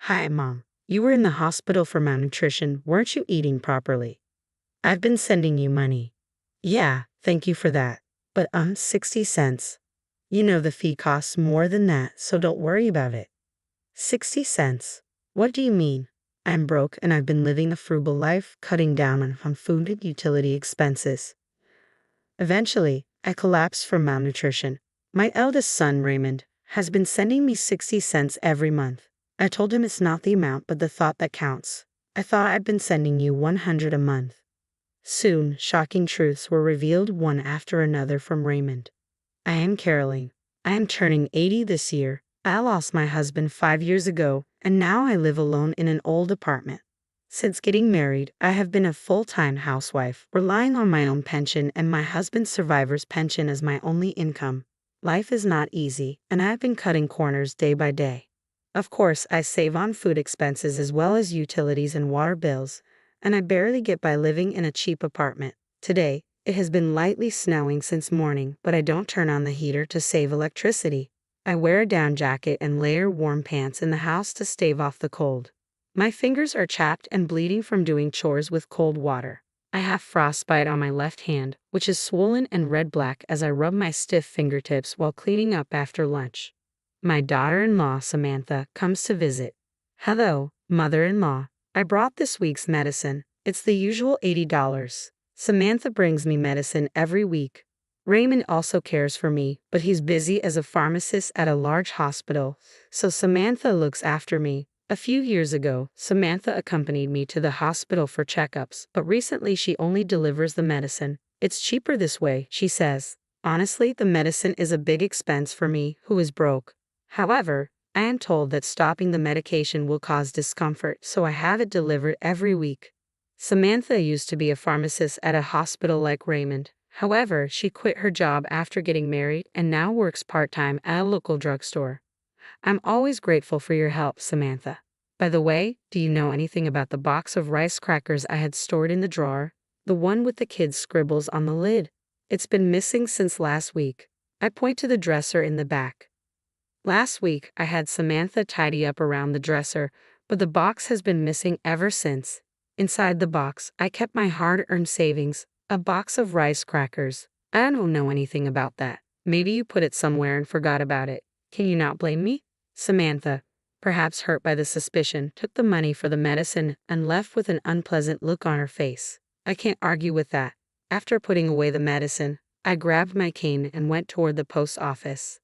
Hi, Mom. You were in the hospital for malnutrition. Weren't you eating properly? I've been sending you money. Yeah, thank you for that. But 60 cents. You know the fee costs more than that, so don't worry about it. 60 cents? What do you mean? I'm broke and I've been living a frugal life, cutting down on food and utility expenses. Eventually, I collapsed from malnutrition. My eldest son, Raymond, has been sending me 60 cents every month. I told him it's not the amount but the thought that counts. I thought I'd been sending you 100 a month. Soon, shocking truths were revealed one after another from Raymond. I am caroling. I am turning 80 this year. I lost my husband 5 years ago, and now I live alone in an old apartment. Since getting married, I have been a full-time housewife, relying on my own pension and my husband's survivor's pension as my only income. Life is not easy, and I have been cutting corners day by day. Of course, I save on food expenses as well as utilities and water bills, and I barely get by living in a cheap apartment. Today, it has been lightly snowing since morning, but I don't turn on the heater to save electricity. I wear a down jacket and layer warm pants in the house to stave off the cold. My fingers are chapped and bleeding from doing chores with cold water. I have frostbite on my left hand, which is swollen and red-black as I rub my stiff fingertips while cleaning up after lunch. My daughter-in-law, Samantha, comes to visit. Hello, mother-in-law. I brought this week's medicine. It's the usual $80. Samantha brings me medicine every week. Raymond also cares for me, but he's busy as a pharmacist at a large hospital, so Samantha looks after me. A few years ago, Samantha accompanied me to the hospital for checkups, but recently she only delivers the medicine. It's cheaper this way, she says. Honestly, the medicine is a big expense for me, who is broke. However, I am told that stopping the medication will cause discomfort, so I have it delivered every week. Samantha used to be a pharmacist at a hospital like Raymond. However, she quit her job after getting married and now works part-time at a local drugstore. I'm always grateful for your help, Samantha. By the way, do you know anything about the box of rice crackers I had stored in the drawer? The one with the kids' scribbles on the lid. It's been missing since last week. I point to the dresser in the back. Last week, I had Samantha tidy up around the dresser, but the box has been missing ever since. Inside the box, I kept my hard-earned savings, a box of rice crackers. I don't know anything about that. Maybe you put it somewhere and forgot about it. Can you not blame me? Samantha, perhaps hurt by the suspicion, took the money for the medicine and left with an unpleasant look on her face. I can't argue with that. After putting away the medicine, I grabbed my cane and went toward the post office.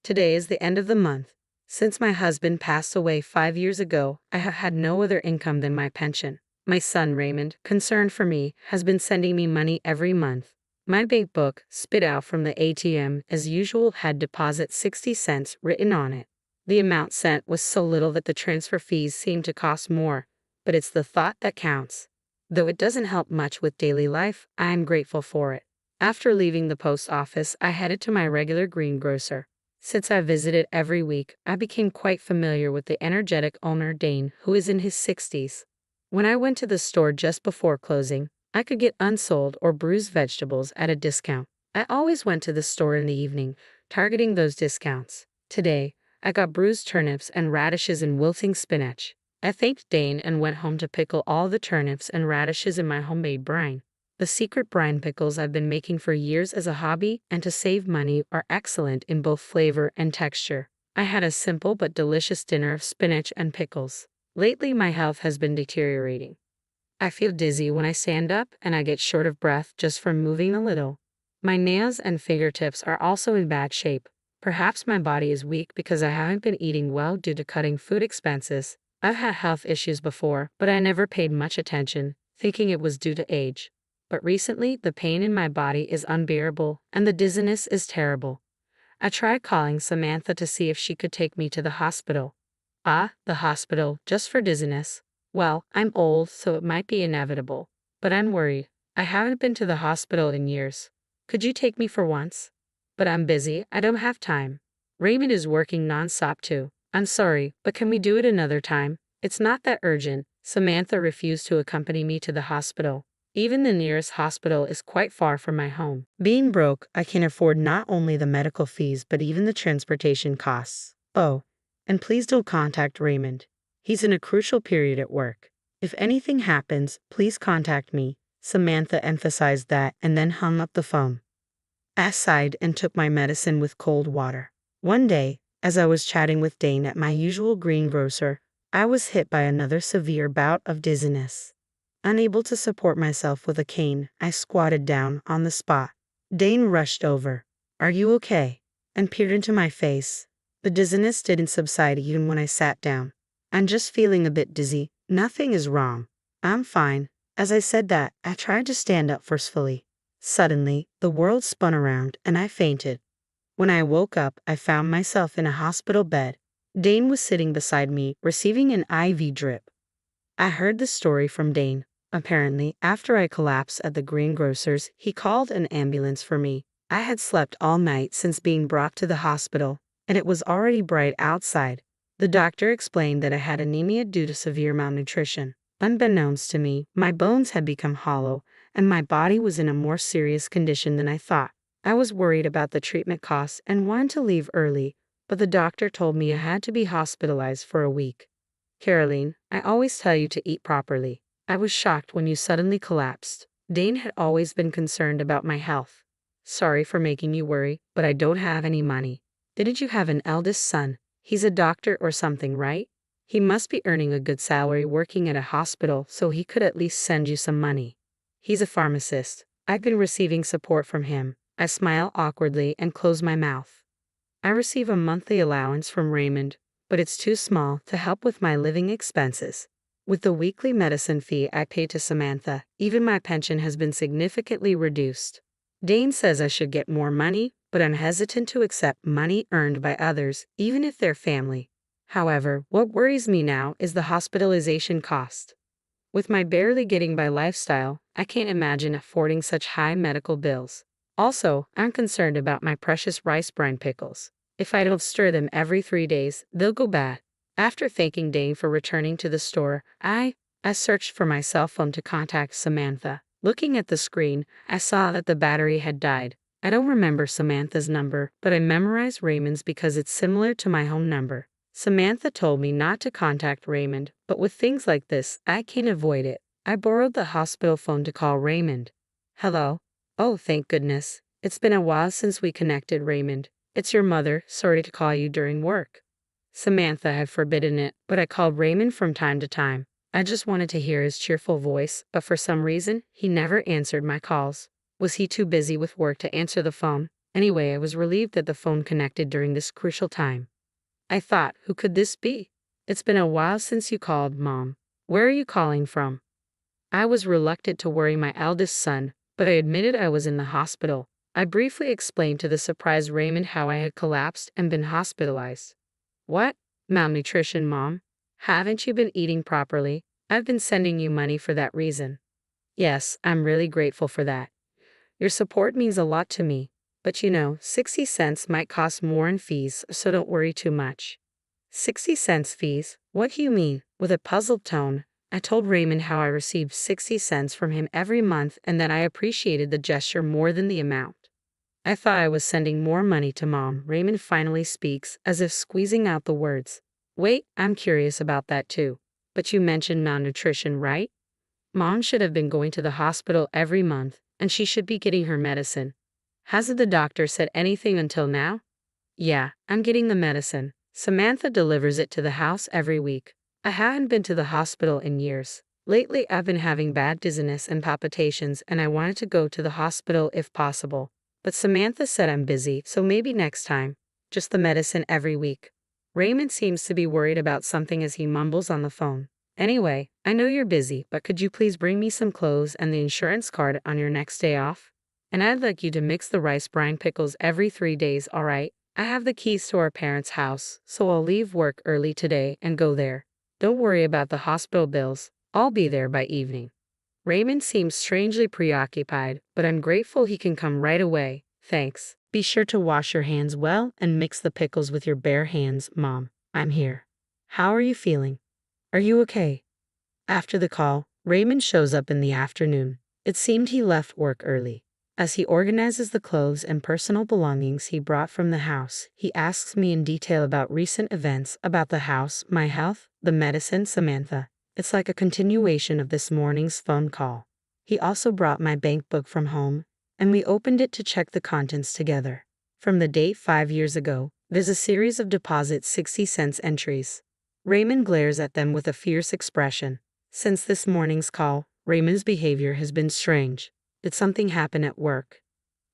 Today is the end of the month. Since my husband passed away 5 years ago, I have had no other income than my pension. My son Raymond, concerned for me, has been sending me money every month. My bank book, spit out from the ATM as usual, had deposit 60 cents written on it. The amount sent was so little that the transfer fees seemed to cost more, but it's the thought that counts. Though it doesn't help much with daily life, I am grateful for it. After leaving the post office, I headed to my regular greengrocer. Since I visited every week, I became quite familiar with the energetic owner Dane, who is in his 60s. When I went to the store just before closing, I could get unsold or bruised vegetables at a discount. I always went to the store in the evening, targeting those discounts. Today, I got bruised turnips and radishes and wilting spinach. I thanked Dane and went home to pickle all the turnips and radishes in my homemade brine. The secret brine pickles I've been making for years as a hobby and to save money are excellent in both flavor and texture. I had a simple but delicious dinner of spinach and pickles. Lately, my health has been deteriorating. I feel dizzy when I stand up and I get short of breath just from moving a little. My nails and fingertips are also in bad shape. Perhaps my body is weak because I haven't been eating well due to cutting food expenses. I've had health issues before, but I never paid much attention, thinking it was due to age. But recently, the pain in my body is unbearable, and the dizziness is terrible. I tried calling Samantha to see if she could take me to the hospital. Ah, the hospital, just for dizziness. Well, I'm old, so it might be inevitable. But I'm worried. I haven't been to the hospital in years. Could you take me for once? But I'm busy, I don't have time. Raymond is working non-stop too. I'm sorry, but can we do it another time? It's not that urgent. Samantha refused to accompany me to the hospital. Even the nearest hospital is quite far from my home. Being broke, I can afford not only the medical fees but even the transportation costs. Oh, and please don't contact Raymond. He's in a crucial period at work. If anything happens, please contact me. Samantha emphasized that and then hung up the phone. I sighed and took my medicine with cold water. One day, as I was chatting with Dane at my usual greengrocer, I was hit by another severe bout of dizziness. Unable to support myself with a cane, I squatted down on the spot. Dane rushed over. "Are you okay?" and peered into my face. The dizziness didn't subside even when I sat down. "I'm just feeling a bit dizzy. Nothing is wrong. I'm fine." As I said that, I tried to stand up forcefully. Suddenly, the world spun around and I fainted. When I woke up, I found myself in a hospital bed. Dane was sitting beside me, receiving an IV drip. I heard the story from Dane. Apparently, after I collapsed at the greengrocer's, he called an ambulance for me. I had slept all night since being brought to the hospital, and it was already bright outside. The doctor explained that I had anemia due to severe malnutrition. Unbeknownst to me, my bones had become hollow, and my body was in a more serious condition than I thought. I was worried about the treatment costs and wanted to leave early, but the doctor told me I had to be hospitalized for a week. "Caroline, I always tell you to eat properly. I was shocked when you suddenly collapsed. Dane had always been concerned about my health. Sorry for making you worry, but I don't have any money." "Didn't you have an eldest son? He's a doctor or something, right? He must be earning a good salary working at a hospital, so he could at least send you some money." "He's a pharmacist. I've been receiving support from him." I smile awkwardly and close my mouth. "I receive a monthly allowance from Raymond, but it's too small to help with my living expenses. With the weekly medicine fee I pay to Samantha, even my pension has been significantly reduced. Dane says I should get more money, but I'm hesitant to accept money earned by others, even if they're family. However, what worries me now is the hospitalization cost. With my barely getting by lifestyle, I can't imagine affording such high medical bills. Also, I'm concerned about my precious rice brine pickles. If I don't stir them every 3 days, they'll go bad." After thanking Dane for returning to the store, I searched for my cell phone to contact Samantha. Looking at the screen, I saw that the battery had died. I don't remember Samantha's number, but I memorized Raymond's because it's similar to my home number. Samantha told me not to contact Raymond, but with things like this, I can't avoid it. I borrowed the hospital phone to call Raymond. "Hello?" "Oh, thank goodness. It's been a while since we connected, Raymond. It's your mother. Sorry to call you during work." Samantha had forbidden it, but I called Raymond from time to time. I just wanted to hear his cheerful voice, but for some reason, he never answered my calls. Was he too busy with work to answer the phone? Anyway, I was relieved that the phone connected during this crucial time. I thought, who could this be? "It's been a while since you called, Mom. Where are you calling from?" I was reluctant to worry my eldest son, but I admitted I was in the hospital. I briefly explained to the surprised Raymond how I had collapsed and been hospitalized. "What? Malnutrition, Mom? Haven't you been eating properly? I've been sending you money for that reason." "Yes, I'm really grateful for that. Your support means a lot to me. But 60 cents might cost more in fees, so don't worry too much." "60 cents fees? What do you mean?" With a puzzled tone, I told Raymond how I received 60 cents from him every month and that I appreciated the gesture more than the amount. "I thought I was sending more money to Mom." Raymond finally speaks, as if squeezing out the words. "Wait, I'm curious about that too. But you mentioned malnutrition, right? Mom should have been going to the hospital every month, and she should be getting her medicine. Hasn't the doctor said anything until now?" "Yeah, I'm getting the medicine. Samantha delivers it to the house every week. I haven't been to the hospital in years. Lately, I've been having bad dizziness and palpitations, and I wanted to go to the hospital if possible. But Samantha said I'm busy, so maybe next time. Just the medicine every week." Raymond seems to be worried about something as he mumbles on the phone. "Anyway, I know you're busy, but could you please bring me some clothes and the insurance card on your next day off? And I'd like you to mix the rice brine pickles every 3 days, all right? I have the keys to our parents' house, so I'll leave work early today and go there. Don't worry about the hospital bills. I'll be there by evening." Raymond seems strangely preoccupied, but I'm grateful he can come right away. "Thanks. Be sure to wash your hands well and mix the pickles with your bare hands, Mom. I'm here. How are you feeling? Are you okay?" After the call, Raymond shows up in the afternoon. It seemed he left work early. As he organizes the clothes and personal belongings he brought from the house, he asks me in detail about recent events, about the house, my health, the medicine, Samantha. It's like a continuation of this morning's phone call. He also brought my bank book from home, and we opened it to check the contents together. From the date 5 years ago, there's a series of deposit 60-cent entries. Raymond glares at them with a fierce expression. Since this morning's call, Raymond's behavior has been strange. Did something happen at work?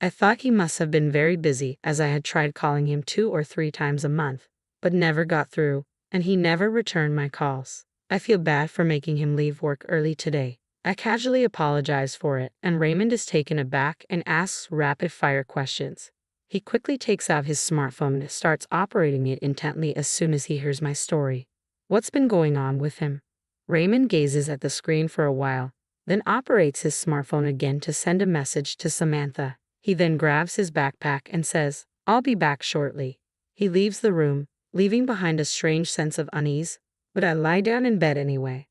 I thought he must have been very busy, as I had tried calling him 2 or 3 times a month, but never got through, and he never returned my calls. I feel bad for making him leave work early today. I casually apologize for it, and Raymond is taken aback and asks rapid-fire questions. He quickly takes out his smartphone and starts operating it intently as soon as he hears my story. What's been going on with him? Raymond gazes at the screen for a while, then operates his smartphone again to send a message to Samantha. He then grabs his backpack and says, "I'll be back shortly." He leaves the room, leaving behind a strange sense of unease, but I lie down in bed anyway.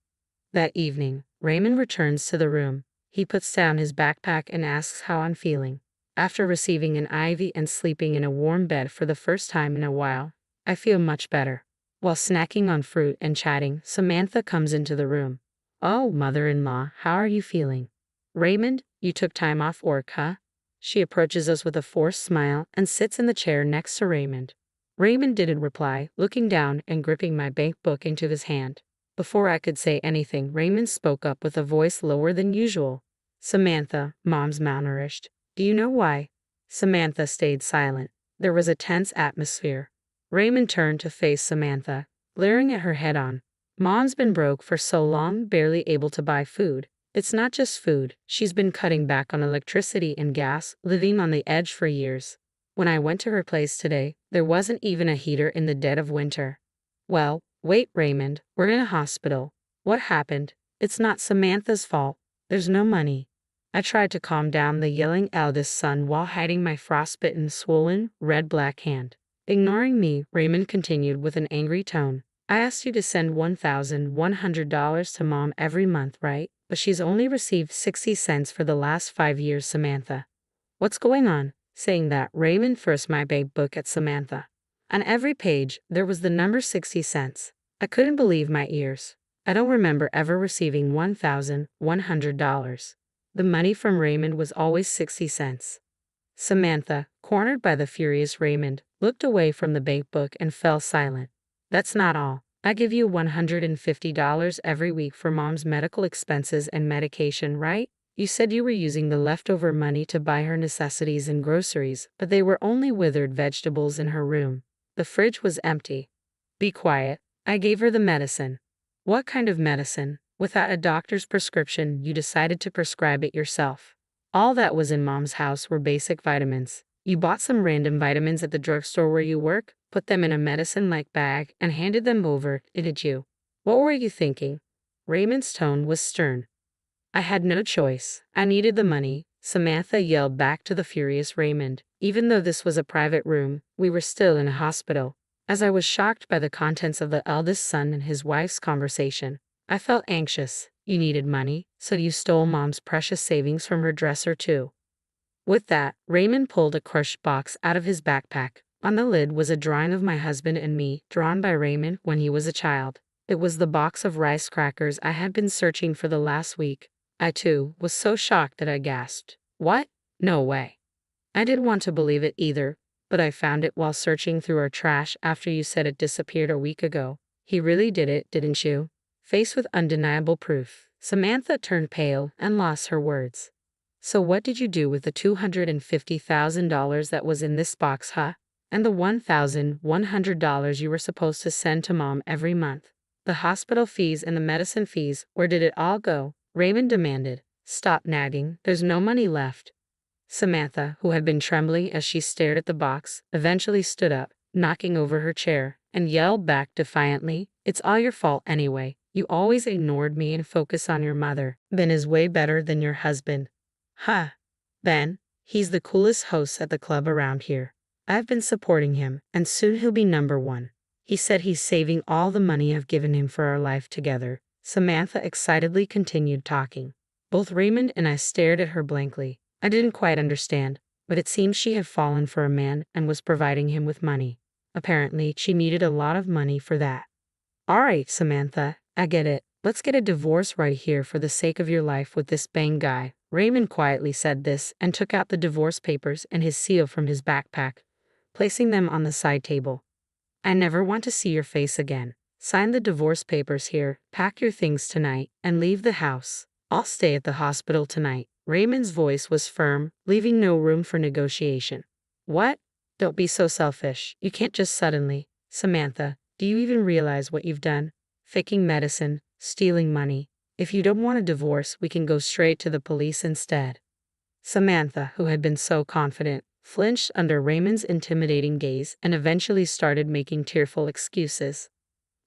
That evening, Raymond returns to the room. He puts down his backpack and asks how I'm feeling. After receiving an IV and sleeping in a warm bed for the first time in a while, I feel much better. While snacking on fruit and chatting, Samantha comes into the room. "Oh, mother-in-law, how are you feeling?" "Raymond, you took time off work, huh?" She approaches us with a forced smile and sits in the chair next to Raymond. Raymond didn't reply, looking down and gripping my bank book into his hand. Before I could say anything, Raymond spoke up with a voice lower than usual. "Samantha, Mom's malnourished. Do you know why?" Samantha stayed silent. There was a tense atmosphere. Raymond turned to face Samantha, glaring at her head-on. "Mom's been broke for so long, barely able to buy food. It's not just food, she's been cutting back on electricity and gas, living on the edge for years. When I went to her place today, there wasn't even a heater in the dead of winter." "Well, wait, Raymond, we're in a hospital. What happened? It's not Samantha's fault. There's no money." I tried to calm down the yelling eldest son while hiding my frostbitten, swollen, red-black hand. Ignoring me, Raymond continued with an angry tone. "I asked you to send $1,100 to Mom every month, right? But she's only received 60 cents for the last 5 years, Samantha. What's going on?" Saying that, Raymond first my bank book at Samantha. On every page, there was the number 60 cents. I couldn't believe my ears. I don't remember ever receiving $1,100. The money from Raymond was always 60 cents. Samantha, cornered by the furious Raymond, looked away from the bank book and fell silent. "That's not all. I give you $150 every week for Mom's medical expenses and medication, right? You said you were using the leftover money to buy her necessities and groceries, but they were only withered vegetables in her room. The fridge was empty." "Be quiet. I gave her the medicine." "What kind of medicine? Without a doctor's prescription, you decided to prescribe it yourself." "All that was in Mom's house were basic vitamins. You bought some random vitamins at the drugstore where you work, put them in a medicine-like bag, and handed them over, didn't you? What were you thinking?" Raymond's tone was stern. "I had no choice. I needed the money," Samantha yelled back to the furious Raymond. Even though this was a private room, we were still in a hospital. As I was shocked by the contents of the eldest son and his wife's conversation, I felt anxious. "You needed money, so you stole Mom's precious savings from her dresser too." With that, Raymond pulled a crushed box out of his backpack. On the lid was a drawing of my husband and me, drawn by Raymond when he was a child. It was the box of rice crackers I had been searching for the last week. I, too, was so shocked that I gasped. "What? No way." I didn't want to believe it either, but I found it while searching through our trash after you said it disappeared a week ago. "He really did it, didn't you?" Faced with undeniable proof, Samantha turned pale and lost her words. "So what did you do with the $250,000 that was in this box, huh? And the $1,100 you were supposed to send to Mom every month? The hospital fees and the medicine fees, where did it all go?" Raymond demanded. "Stop nagging, there's no money left." Samantha, who had been trembling as she stared at the box, eventually stood up, knocking over her chair, and yelled back defiantly, "It's all your fault anyway. You always ignored me and focused on your mother. Ben is way better than your husband." "Huh. Ben? He's the coolest host at the club around here. I've been supporting him, and soon he'll be #1. He said he's saving all the money I've given him for our life together." Samantha excitedly continued talking. Both Raymond and I stared at her blankly. I didn't quite understand, but it seemed she had fallen for a man and was providing him with money. Apparently, she needed a lot of money for that. All right, Samantha, I get it. Let's get a divorce right here for the sake of your life with this bang guy. Raymond quietly said this and took out the divorce papers and his seal from his backpack, placing them on the side table. I never want to see your face again. Sign the divorce papers here, pack your things tonight, and leave the house. I'll stay at the hospital tonight. Raymond's voice was firm, leaving no room for negotiation. What? Don't be so selfish. You can't just suddenly. Samantha, do you even realize what you've done? Faking medicine, stealing money. If you don't want a divorce, we can go straight to the police instead. Samantha, who had been so confident, flinched under Raymond's intimidating gaze and eventually started making tearful excuses.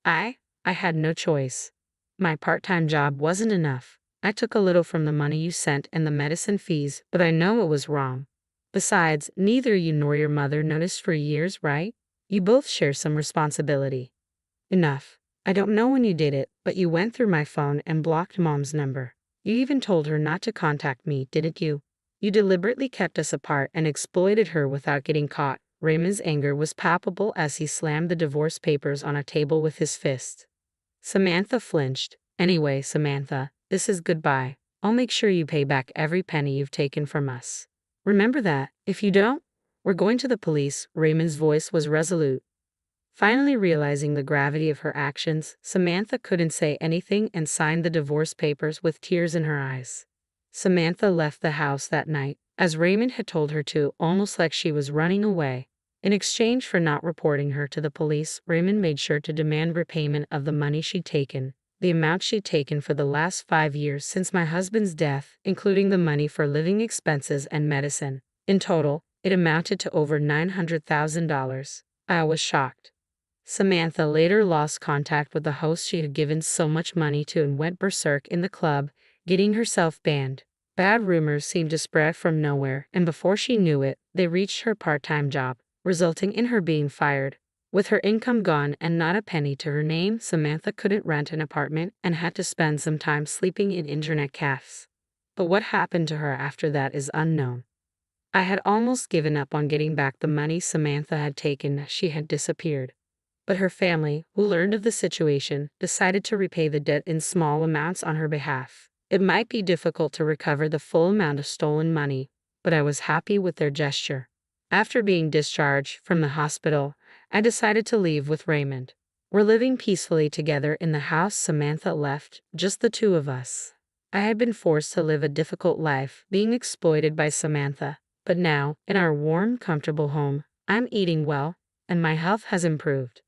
I had no choice. My part-time job wasn't enough. I took a little from the money you sent and the medicine fees, but I know it was wrong. Besides, neither you nor your mother noticed for years, right? You both share some responsibility. Enough. I don't know when you did it, but you went through my phone and blocked Mom's number. You even told her not to contact me, didn't you? You deliberately kept us apart and exploited her without getting caught. Raymond's anger was palpable as he slammed the divorce papers on a table with his fist. Samantha flinched. Anyway, Samantha, this is goodbye. I'll make sure you pay back every penny you've taken from us. Remember that. If you don't, we're going to the police. Raymond's voice was resolute. Finally realizing the gravity of her actions, Samantha couldn't say anything and signed the divorce papers with tears in her eyes. Samantha left the house that night, as Raymond had told her to, almost like she was running away. In exchange for not reporting her to the police, Raymond made sure to demand repayment of the money she'd taken, the amount she'd taken for the last 5 years since my husband's death, including the money for living expenses and medicine. In total, it amounted to over $900,000. I was shocked. Samantha later lost contact with the host she had given so much money to and went berserk in the club, getting herself banned. Bad rumors seemed to spread from nowhere, and before she knew it, they reached her part-time job, resulting in her being fired. With her income gone and not a penny to her name, Samantha couldn't rent an apartment and had to spend some time sleeping in internet cafes. But what happened to her after that is unknown. I had almost given up on getting back the money Samantha had taken as she had disappeared. But her family, who learned of the situation, decided to repay the debt in small amounts on her behalf. It might be difficult to recover the full amount of stolen money, but I was happy with their gesture. After being discharged from the hospital, I decided to leave with Raymond. We're living peacefully together in the house Samantha left, just the two of us. I had been forced to live a difficult life, being exploited by Samantha, but now, in our warm, comfortable home, I'm eating well, and my health has improved.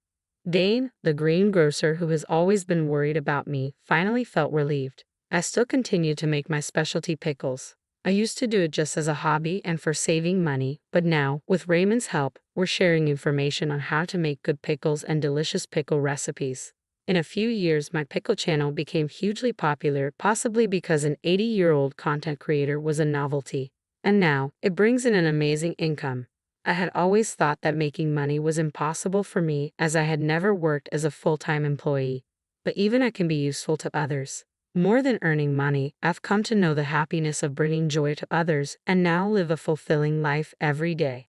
Dane, the greengrocer who has always been worried about me, finally felt relieved. I still continue to make my specialty pickles. I used to do it just as a hobby and for saving money, but now, with Raymond's help, we're sharing information on how to make good pickles and delicious pickle recipes. In a few years, my pickle channel became hugely popular, possibly because an 80-year-old content creator was a novelty. And now, it brings in an amazing income. I had always thought that making money was impossible for me as I had never worked as a full-time employee. But even I can be useful to others. More than earning money, I've come to know the happiness of bringing joy to others and now live a fulfilling life every day.